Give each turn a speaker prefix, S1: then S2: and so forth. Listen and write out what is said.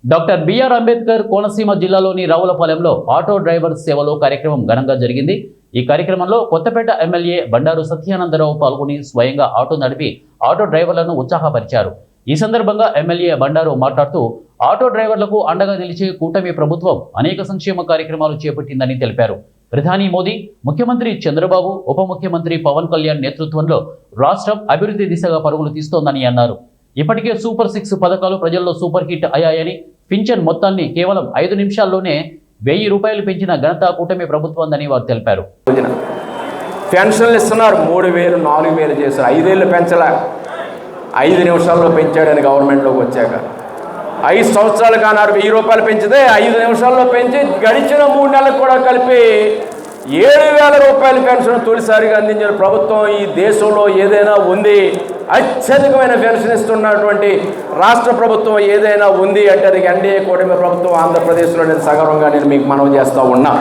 S1: Doctor BR Ambedkar Konaseema జిల్లాలోని రావులపాలెంలో auto driver సేవలో కార్యక్రమం ఘనంగా జరిగింది. ఈ కార్యక్రమంలో కొత్తపేట ఎమ్మెల్యే బండారు సత్యానందరావు పాల్గొని స్వయంగా ఆటో నడిపి ఆటో డ్రైవర్లను ఉత్సాహపరిచారు. ఈ సందర్భంగా ఎమ్మెల్యే బండారు మాట్లాడుతూ ఆటో డ్రైవర్లకు అండగా నిలిచే కూటమి ప్రభుత్వం అనేక సంక్షేమ కార్యక్రమాలు చేపట్టిందని తెలిపారు. ప్రధాని మోదీ, ముఖ్యమంత్రి చంద్రబాబు, ఉప ముఖ్యమంత్రి పవన్ కళ్యాణ్ నేతృత్వంలో రాష్ట్రం అభివృద్ధి దిశగా పరుగులు తీస్తోందని అన్నారు. ఇప్పటికే సూపర్ 6 పథకాలు ప్రజల్లో సూపర్ హిట్ అయ్యాయని, పింఛన్ మొత్తాన్ని కేవలం 5 నిమిషాల్లోనే 1000 రూపాయలు పెంచిన ఘనత కూటమి ప్రభుత్వందని వారు తెలిపారు.
S2: పెన్షన్లు ఇస్తున్నారు, 3000 4000 చేశారు, 5 ఏళ్ళు పెంచలే, 5 నిమిషాల్లో పెంచాడని గవర్నమెంట్లోకి వచ్చాక. 5 సంవత్సరాలు కానారు 1000 రూపాయలు పెంచితే 5 నిమిషాల్లో పెంచి గడిచిన 3 నెలలకు కూడా కలిపి 7000 రూపాయల పెన్షన్ తొలిసారిగా అందించిన ప్రభుత్వం ఈ దేశంలో ఏదైనా ఉంది. అత్యధికమైన పెన్షన్ ఇస్తున్నటువంటి రాష్ట్ర ప్రభుత్వం ఏదైనా ఉంది అంటే అది ఎన్డీఏ కూటమి ప్రభుత్వం ఆంధ్రప్రదేశ్లో సగర్వంగా నేను మీకు మనవి చేస్తూ ఉన్నా.